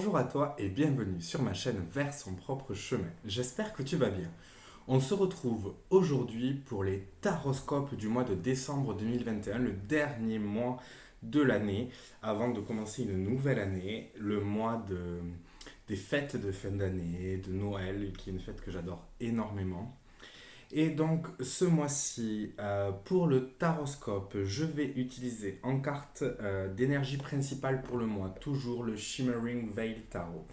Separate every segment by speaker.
Speaker 1: Bonjour à toi et bienvenue sur ma chaîne Vers son propre chemin. J'espère que tu vas bien. On se retrouve aujourd'hui pour les taroscopes du mois de décembre 2021, le dernier mois de l'année, avant de commencer une nouvelle année, des fêtes de fin d'année, de Noël, qui est une fête que j'adore énormément. Et donc ce mois-ci, pour le taroscope, je vais utiliser en carte d'énergie principale pour le mois, toujours le Shimmering Veil Tarot.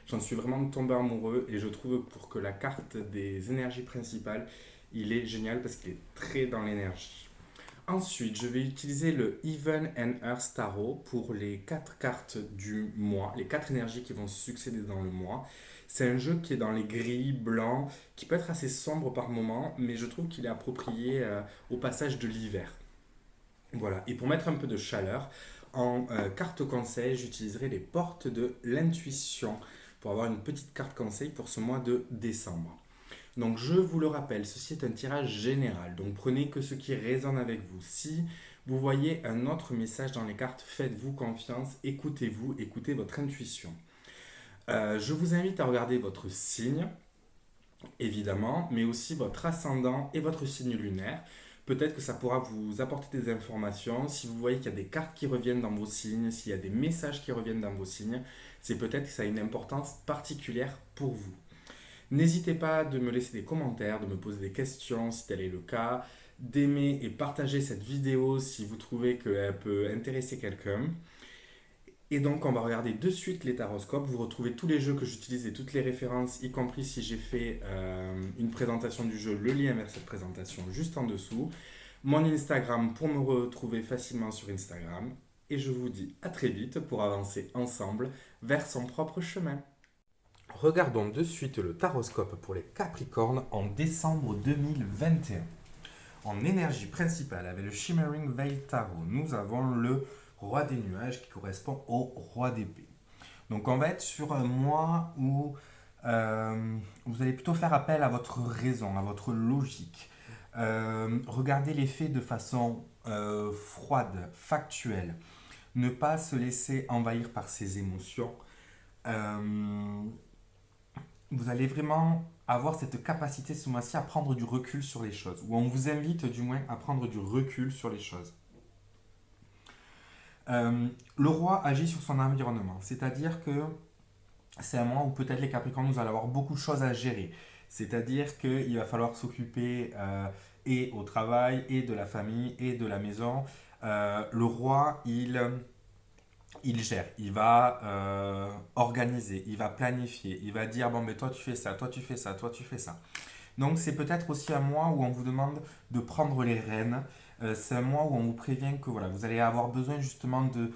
Speaker 1: J'en suis vraiment tombé amoureux et je trouve pour que la carte des énergies principales, il est génial parce qu'il est très dans l'énergie. Ensuite, je vais utiliser le Even and Earth Tarot pour les 4 cartes du mois, les 4 énergies qui vont succéder dans le mois. C'est un jeu qui est dans les gris, blancs, qui peut être assez sombre par moment, mais je trouve qu'il est approprié au passage de l'hiver. Voilà, et pour mettre un peu de chaleur, en carte conseil, j'utiliserai les portes de l'intuition pour avoir une petite carte conseil pour ce mois de décembre. Donc je vous le rappelle, ceci est un tirage général, donc prenez que ce qui résonne avec vous. Si vous voyez un autre message dans les cartes, faites-vous confiance, écoutez-vous, écoutez votre intuition. Je vous invite à regarder votre signe, évidemment, mais aussi votre ascendant et votre signe lunaire. Peut-être que ça pourra vous apporter des informations. Si vous voyez qu'il y a des cartes qui reviennent dans vos signes, s'il y a des messages qui reviennent dans vos signes, c'est peut-être que ça a une importance particulière pour vous. N'hésitez pas de me laisser des commentaires, de me poser des questions si tel est le cas, d'aimer et partager cette vidéo si vous trouvez qu'elle peut intéresser quelqu'un. Et donc on va regarder de suite les taroscopes. Vous retrouvez tous les jeux que j'utilise et toutes les références, y compris si j'ai fait une présentation du jeu, le lien vers cette présentation juste en dessous. Mon Instagram pour me retrouver facilement sur Instagram. Et je vous dis à très vite pour avancer ensemble vers son propre chemin. Regardons de suite le taroscope pour les Capricornes en décembre 2021. En énergie principale, avec le Shimmering Veil Tarot, nous avons le Roi des nuages qui correspond au Roi d'épée. Donc on va être sur un mois où vous allez plutôt faire appel à votre raison, à votre logique. Regardez les faits de façon froide, factuelle. Ne pas se laisser envahir par ses émotions. Euh, vous allez vraiment avoir cette capacité ce mois-ci à prendre du recul sur les choses, ou on vous invite du moins à prendre du recul sur les choses. Le roi agit sur son environnement, c'est-à-dire que c'est un mois où peut-être les Capricornes, vous allez avoir beaucoup de choses à gérer. C'est-à-dire qu'il va falloir s'occuper et au travail, et de la famille, et de la maison. Le roi, il gère, il va organiser, il va planifier, il va dire, bon, mais toi tu fais ça, toi tu fais ça, toi tu fais ça. Donc c'est peut-être aussi un mois où on vous demande de prendre les rênes. C'est un mois où on vous prévient que voilà, vous allez avoir besoin justement de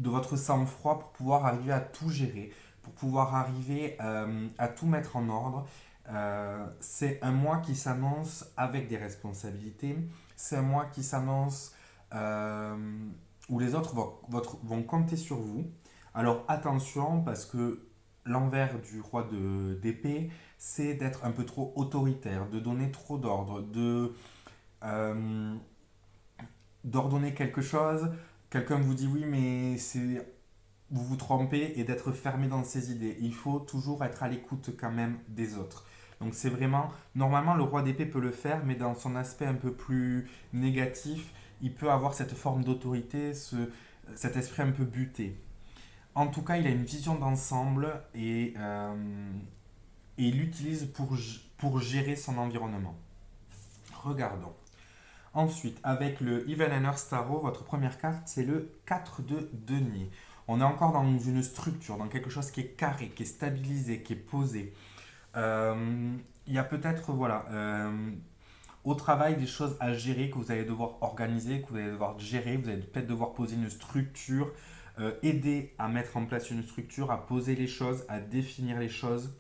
Speaker 1: votre sang-froid pour pouvoir arriver à tout gérer, pour pouvoir arriver à tout mettre en ordre. C'est un mois qui s'annonce avec des responsabilités. C'est un mois qui s'annonce euh, où les autres vont compter sur vous. Alors attention parce que l'envers du roi d'épée, c'est d'être un peu trop autoritaire, de donner trop d'ordre, euh, d'ordonner quelque chose. Quelqu'un vous dit oui, mais vous vous trompez et d'être fermé dans ses idées. Il faut toujours être à l'écoute quand même des autres. Donc c'est vraiment, normalement le roi d'épée peut le faire, mais dans son aspect un peu plus négatif, il peut avoir cette forme d'autorité, cet esprit un peu buté. En tout cas, il a une vision d'ensemble et il l'utilise pour gérer son environnement. Regardons. Ensuite, avec le Even and Earth Tarot, votre première carte, c'est le 4 de denier. On est encore dans une structure, dans quelque chose qui est carré, qui est stabilisé, qui est posé. Il y a peut-être, voilà, au travail, des choses à gérer que vous allez devoir organiser, que vous allez devoir gérer. Vous allez peut-être devoir poser une structure, aider à mettre en place une structure, à poser les choses, à définir les choses.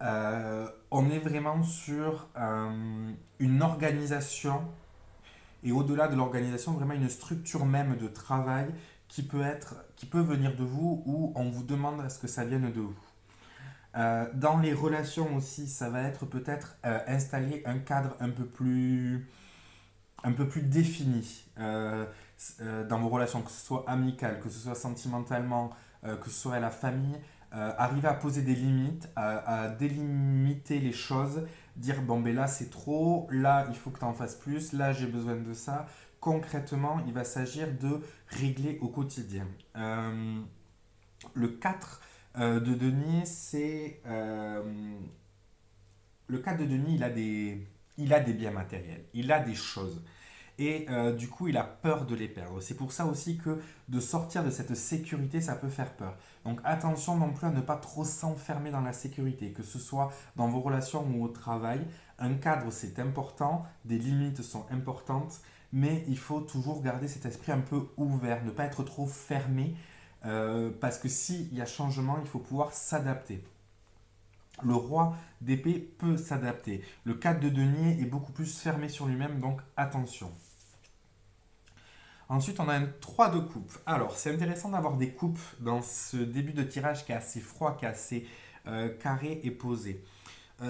Speaker 1: On est vraiment sur une organisation et au-delà de l'organisation, vraiment une structure même de travail qui peut venir de vous ou on vous demande à ce que ça vienne de vous. Dans les relations aussi, ça va être peut-être installer un cadre un peu plus défini dans vos relations, que ce soit amical, que ce soit sentimentalement, que ce soit la famille, arriver à poser des limites, à délimiter les choses, dire bon ben là c'est trop, là il faut que tu en fasses plus, là j'ai besoin de ça. Concrètement, il va s'agir de régler au quotidien. Le 4 de denier, c'est... le 4 de denier, il a des biens matériels, il a des choses. Et du coup, il a peur de les perdre. C'est pour ça aussi que de sortir de cette sécurité, ça peut faire peur. Donc attention non plus à ne pas trop s'enfermer dans la sécurité, que ce soit dans vos relations ou au travail. Un cadre, c'est important, des limites sont importantes, mais il faut toujours garder cet esprit un peu ouvert, ne pas être trop fermé, parce que s'il y a changement, il faut pouvoir s'adapter. Le roi d'épée peut s'adapter. Le 4 de denier est beaucoup plus fermé sur lui-même, donc attention. Ensuite, on a un 3 de coupe. Alors, c'est intéressant d'avoir des coupes dans ce début de tirage qui est assez froid, qui est assez carré et posé.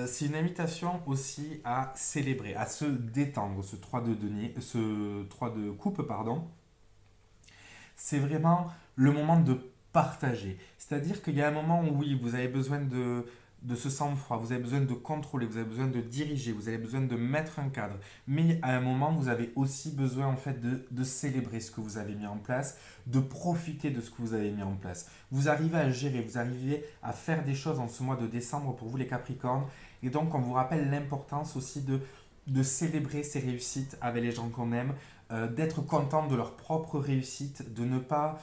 Speaker 1: C'est une invitation aussi à célébrer, à se détendre, ce 3 de denier, ce 3 de coupe, pardon. C'est vraiment le moment de partager. C'est-à-dire qu'il y a un moment où, oui, vous avez besoin de ce sang-froid, vous avez besoin de contrôler, vous avez besoin de diriger, vous avez besoin de mettre un cadre. Mais à un moment, vous avez aussi besoin en fait de célébrer ce que vous avez mis en place, de profiter de ce que vous avez mis en place. Vous arrivez à gérer, vous arrivez à faire des choses en ce mois de décembre pour vous les Capricornes. Et donc, on vous rappelle l'importance aussi de célébrer ces réussites avec les gens qu'on aime, d'être content de leur propre réussite, de ne pas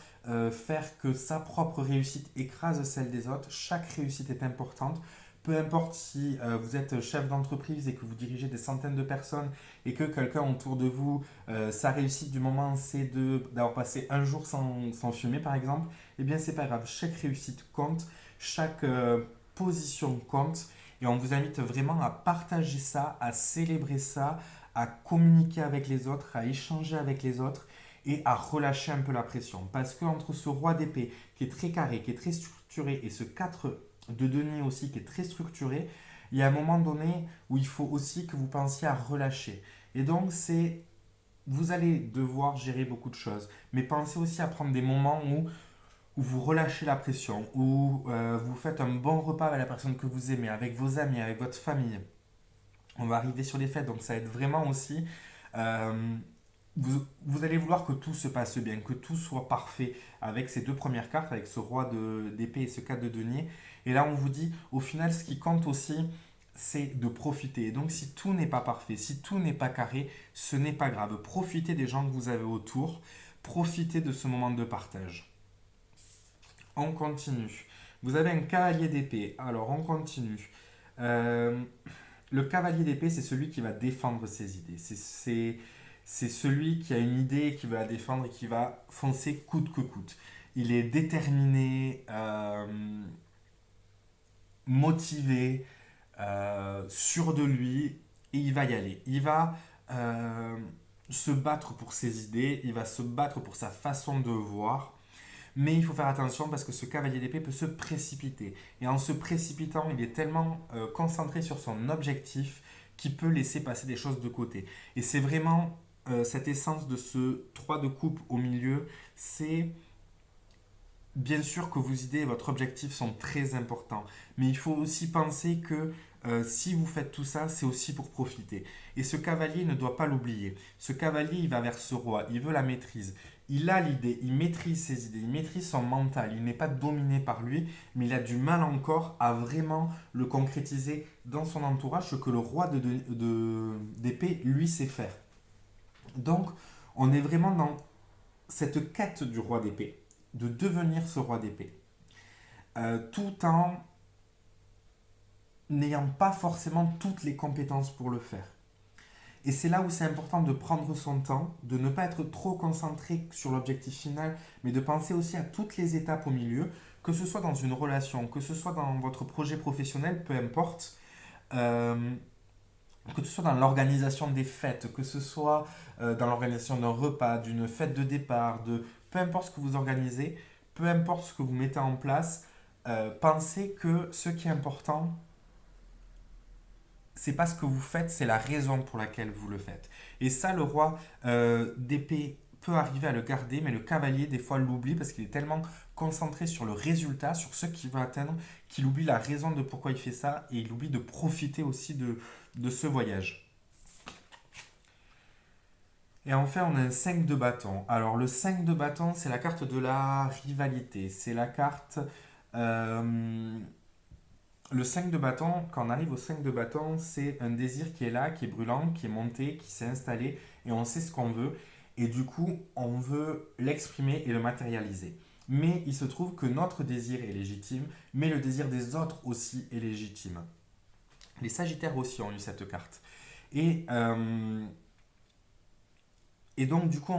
Speaker 1: faire que sa propre réussite écrase celle des autres. Chaque réussite est importante. Peu importe si vous êtes chef d'entreprise et que vous dirigez des centaines de personnes et que quelqu'un autour de vous, sa réussite du moment, c'est d'avoir passé un jour sans fumer, par exemple, eh bien, c'est pas grave. Chaque réussite compte, chaque position compte. Et on vous invite vraiment à partager ça, à célébrer ça, à communiquer avec les autres, à échanger avec les autres et à relâcher un peu la pression. Parce que entre ce roi d'épée qui est très carré, qui est très structuré, et ce 4 de denier aussi qui est très structuré, il y a un moment donné où il faut aussi que vous pensiez à relâcher. Et donc vous allez devoir gérer beaucoup de choses, mais pensez aussi à prendre des moments où vous relâchez la pression, où vous faites un bon repas avec la personne que vous aimez, avec vos amis, avec votre famille. On va arriver sur les fêtes, donc ça aide vraiment aussi. Euh, vous allez vouloir que tout se passe bien, que tout soit parfait avec ces deux premières cartes, avec ce roi d'épée et ce 4 de denier. Et là, on vous dit, au final, ce qui compte aussi, c'est de profiter. Et donc, si tout n'est pas parfait, si tout n'est pas carré, ce n'est pas grave. Profitez des gens que vous avez autour. Profitez de ce moment de partage. On continue. Vous avez un cavalier d'épée. Alors, on continue. Euh, le cavalier d'épée, c'est celui qui va défendre ses idées. C'est celui qui a une idée et qui va la défendre et qui va foncer coûte que coûte. Il est déterminé, motivé, sûr de lui et il va y aller. Il va se battre pour ses idées, il va se battre pour sa façon de voir. Mais il faut faire attention parce que ce cavalier d'épée peut se précipiter. Et en se précipitant, il est tellement concentré sur son objectif qu'il peut laisser passer des choses de côté. Et c'est vraiment cette essence de ce 3 de coupe au milieu. C'est bien sûr que vos idées et votre objectif sont très importants. Mais il faut aussi penser que si vous faites tout ça, c'est aussi pour profiter. Et ce cavalier ne doit pas l'oublier. Ce cavalier, il va vers ce roi, il veut la maîtrise. Il a l'idée, il maîtrise ses idées, il maîtrise son mental, il n'est pas dominé par lui, mais il a du mal encore à vraiment le concrétiser dans son entourage, ce que le roi d'épée, lui, sait faire. Donc, on est vraiment dans cette quête du roi d'épée, de devenir ce roi d'épée, tout en n'ayant pas forcément toutes les compétences pour le faire. Et c'est là où c'est important de prendre son temps, de ne pas être trop concentré sur l'objectif final, mais de penser aussi à toutes les étapes au milieu, que ce soit dans une relation, que ce soit dans votre projet professionnel, peu importe, euh, que ce soit dans l'organisation des fêtes, que ce soit dans l'organisation d'un repas, d'une fête de départ, peu importe ce que vous organisez, peu importe ce que vous mettez en place, pensez que ce qui est important, c'est pas ce que vous faites, c'est la raison pour laquelle vous le faites. Et ça, le roi d'épée peut arriver à le garder, mais le cavalier, des fois, l'oublie parce qu'il est tellement concentrer sur le résultat, sur ce qu'il va atteindre, qu'il oublie la raison de pourquoi il fait ça et il oublie de profiter aussi de ce voyage. Et enfin, on a un 5 de bâton. Alors, le 5 de bâton, c'est la carte de la rivalité. C'est la carte. euh, le 5 de bâton, quand on arrive au 5 de bâton, c'est un désir qui est là, qui est brûlant, qui est monté, qui s'est installé, et on sait ce qu'on veut. Et du coup, on veut l'exprimer et le matérialiser. Mais il se trouve que notre désir est légitime, mais le désir des autres aussi est légitime. Les Sagittaires aussi ont eu cette carte. Et, euh, et donc, du coup,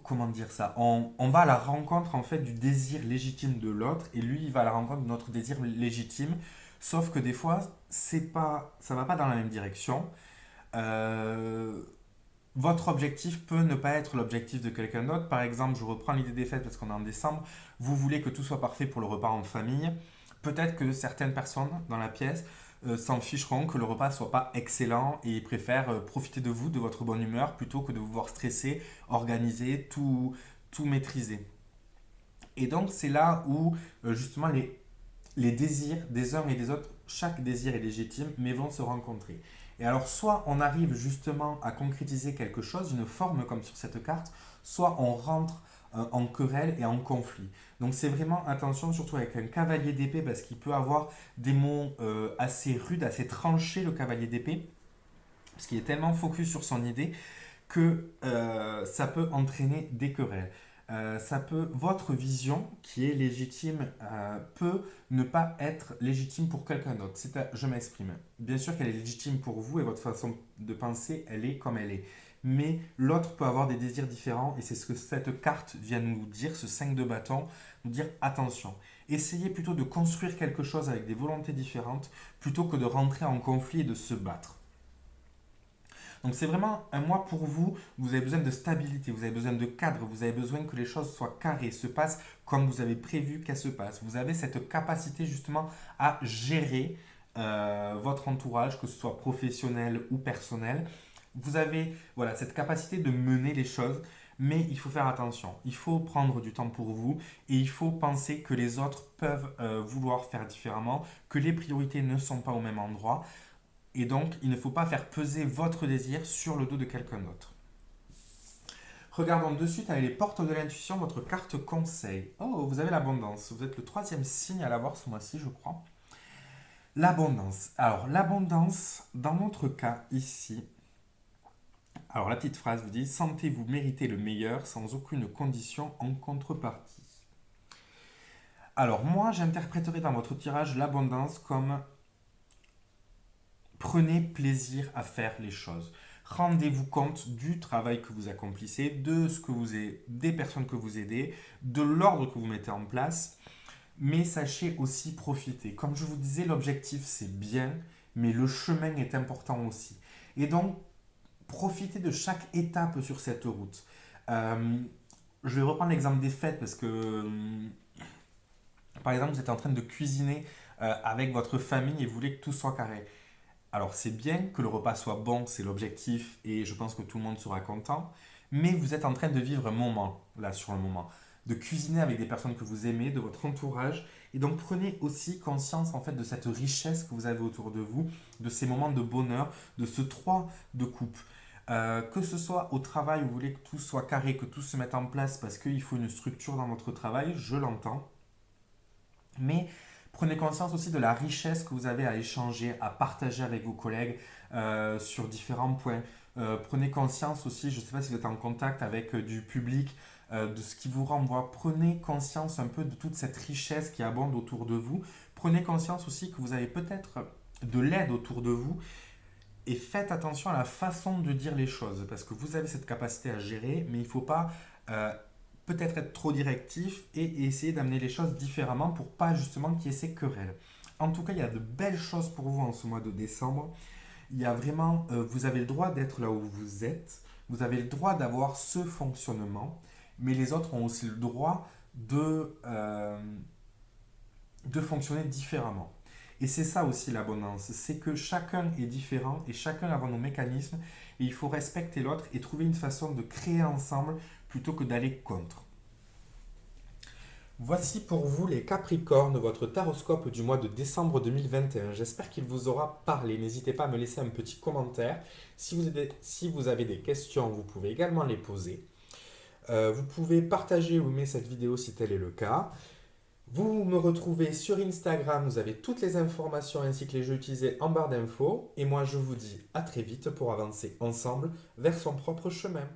Speaker 1: comment dire ça, on va à la rencontre en fait du désir légitime de l'autre et lui il va à la rencontre de notre désir légitime, sauf que des fois ça va pas dans la même direction. Euh, Votre objectif peut ne pas être l'objectif de quelqu'un d'autre. Par exemple, je reprends l'idée des fêtes parce qu'on est en décembre. Vous voulez que tout soit parfait pour le repas en famille. Peut-être que certaines personnes dans la pièce s'en ficheront que le repas ne soit pas excellent et ils préfèrent profiter de vous, de votre bonne humeur, plutôt que de vous voir stresser, organiser, tout maîtriser. Et donc, c'est là où justement les désirs des uns et des autres, chaque désir est légitime, mais vont se rencontrer. Et alors, soit on arrive justement à concrétiser quelque chose, une forme comme sur cette carte, soit on rentre en querelle et en conflit. Donc c'est vraiment attention, surtout avec un cavalier d'épée, parce qu'il peut avoir des mots assez rudes, assez tranchés, le cavalier d'épée, parce qu'il est tellement focus sur son idée que ça peut entraîner des querelles. Votre vision, qui est légitime, peut ne pas être légitime pour quelqu'un d'autre. Je m'exprime. Bien sûr qu'elle est légitime pour vous et votre façon de penser, elle est comme elle est. Mais l'autre peut avoir des désirs différents et c'est ce que cette carte vient nous dire, ce 5 de bâton, nous dire attention. Essayez plutôt de construire quelque chose avec des volontés différentes plutôt que de rentrer en conflit et de se battre. Donc c'est vraiment un mois pour vous, vous avez besoin de stabilité, vous avez besoin de cadre, vous avez besoin que les choses soient carrées, se passent comme vous avez prévu qu'elles se passent. Vous avez cette capacité justement à gérer votre entourage, que ce soit professionnel ou personnel. Vous avez voilà, cette capacité de mener les choses, mais il faut faire attention. Il faut prendre du temps pour vous et il faut penser que les autres peuvent vouloir faire différemment, que les priorités ne sont pas au même endroit. Et donc, il ne faut pas faire peser votre désir sur le dos de quelqu'un d'autre. Regardons de suite avec les portes de l'intuition, votre carte conseil. Oh, vous avez l'abondance. Vous êtes le troisième signe à l'avoir ce mois-ci, je crois. L'abondance. Alors, l'abondance, dans notre cas ici, alors la petite phrase vous dit, sentez-vous mériter le meilleur sans aucune condition en contrepartie. Alors, moi, j'interpréterai dans votre tirage l'abondance comme prenez plaisir à faire les choses. Rendez-vous compte du travail que vous accomplissez, des personnes que vous aidez, de l'ordre que vous mettez en place, mais sachez aussi profiter. Comme je vous disais, l'objectif c'est bien, mais le chemin est important aussi. Et donc, profitez de chaque étape sur cette route. Je vais reprendre l'exemple des fêtes parce que, par exemple, vous êtes en train de cuisiner avec votre famille et vous voulez que tout soit carré. Alors c'est bien que le repas soit bon, c'est l'objectif et je pense que tout le monde sera content, mais vous êtes en train de vivre un moment, là sur le moment, de cuisiner avec des personnes que vous aimez, de votre entourage, et donc prenez aussi conscience en fait de cette richesse que vous avez autour de vous, de ces moments de bonheur, de ce 3 de coupe. Que ce soit au travail où vous voulez que tout soit carré, que tout se mette en place parce qu'il faut une structure dans votre travail, je l'entends, mais prenez conscience aussi de la richesse que vous avez à échanger, à partager avec vos collègues sur différents points. Prenez conscience aussi, je ne sais pas si vous êtes en contact avec du public, de ce qui vous renvoie. Prenez conscience un peu de toute cette richesse qui abonde autour de vous. Prenez conscience aussi que vous avez peut-être de l'aide autour de vous. Et faites attention à la façon de dire les choses, parce que vous avez cette capacité à gérer, mais il ne faut pas peut-être être trop directif et essayer d'amener les choses différemment pour pas justement qu'il y ait ces querelles. En tout cas, il y a de belles choses pour vous en ce mois de décembre. Il y a vraiment, vous avez le droit d'être là où vous êtes, vous avez le droit d'avoir ce fonctionnement, mais les autres ont aussi le droit de fonctionner différemment. Et c'est ça aussi l'abondance, c'est que chacun est différent et chacun a nos mécanismes et il faut respecter l'autre et trouver une façon de créer ensemble plutôt que d'aller contre. Voici pour vous les Capricornes, votre taroscope du mois de décembre 2021. J'espère qu'il vous aura parlé. N'hésitez pas à me laisser un petit commentaire. Si vous avez des questions, vous pouvez également les poser. Vous pouvez partager ou aimer cette vidéo si tel est le cas. Vous me retrouvez sur Instagram, vous avez toutes les informations ainsi que les jeux utilisés en barre d'infos. Et moi, je vous dis à très vite pour avancer ensemble vers son propre chemin.